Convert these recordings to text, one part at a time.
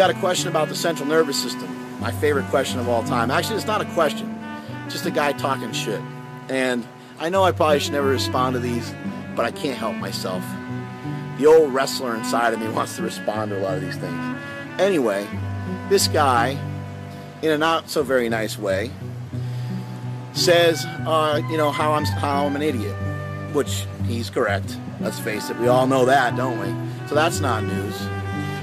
got a question about the central nervous system. My favorite question of all time. Actually, it's not a question. It's just a guy talking shit. And I know I probably should never respond to these, but I can't help myself. The old wrestler inside of me wants to respond to a lot of these things. Anyway, this guy, in a not so very nice way, says, you know, how I'm an idiot, which he's correct. Let's face it, we all know that, don't we? So that's not news.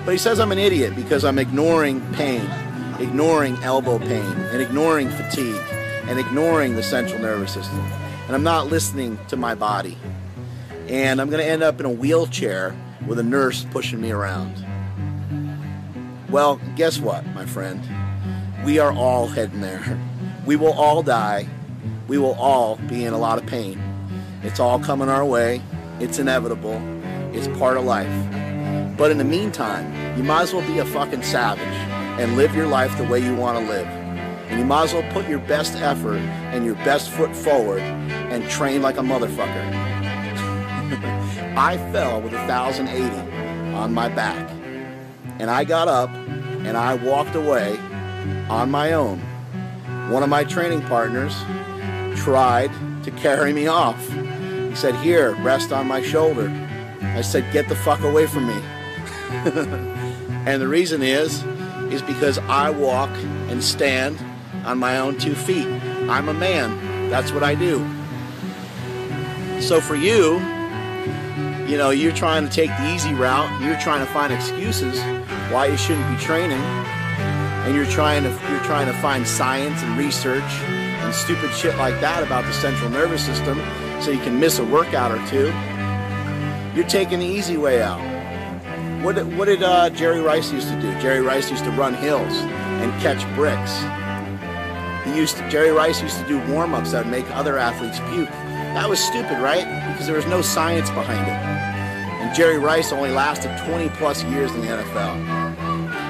But he says I'm an idiot because I'm ignoring pain, ignoring elbow pain, and ignoring fatigue, and ignoring the central nervous system. And I'm not listening to my body. And I'm going to end up in a wheelchair with a nurse pushing me around. Well, guess what, my friend? We are all heading there. We will all die. We will all be in a lot of pain. It's all coming our way. It's inevitable. It's part of life. But in the meantime, you might as well be a fucking savage and live your life the way you want to live. And you might as well put your best effort and your best foot forward and train like a motherfucker. I fell with 1,080 on my back. And I got up and I walked away on my own. One of my training partners tried to carry me off. He said, "Here, rest on my shoulder." I said, "Get the fuck away from me." And the reason is because I walk and stand on my own 2 feet. I'm a man. That's what I do. So for you, you know, you're trying to take the easy route. You're trying to find excuses why you shouldn't be training, and you're trying to find science and research and stupid shit like that about the central nervous system so you can miss a workout or two. You're taking the easy way out. What did Jerry Rice used to do? Jerry Rice used to run hills and catch bricks. Jerry Rice used to do warm-ups that would make other athletes puke. That was stupid, right? Because there was no science behind it. And Jerry Rice only lasted 20 plus years in the NFL.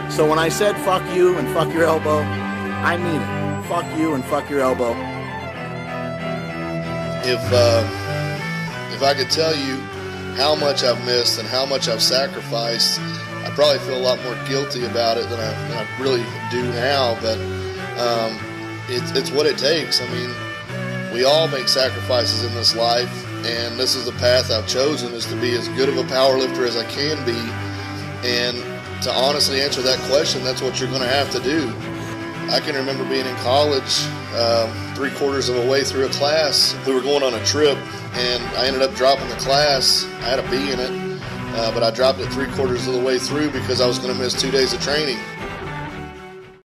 So when I said fuck you and fuck your elbow, I mean it. Fuck you and fuck your elbow. If I could tell you how much I've missed and how much I've sacrificed, I probably feel a lot more guilty about it than I really do now, but it's what it takes. I mean, we all make sacrifices in this life, and this is the path I've chosen, is to be as good of a power lifter as I can be. And to honestly answer that question, that's what you're going to have to do. I can remember being in college, 3/4 of a way through a class. We were going on a trip, and I ended up dropping the class. I had a B in it, but I dropped it 3/4 of the way through because I was going to miss 2 days of training.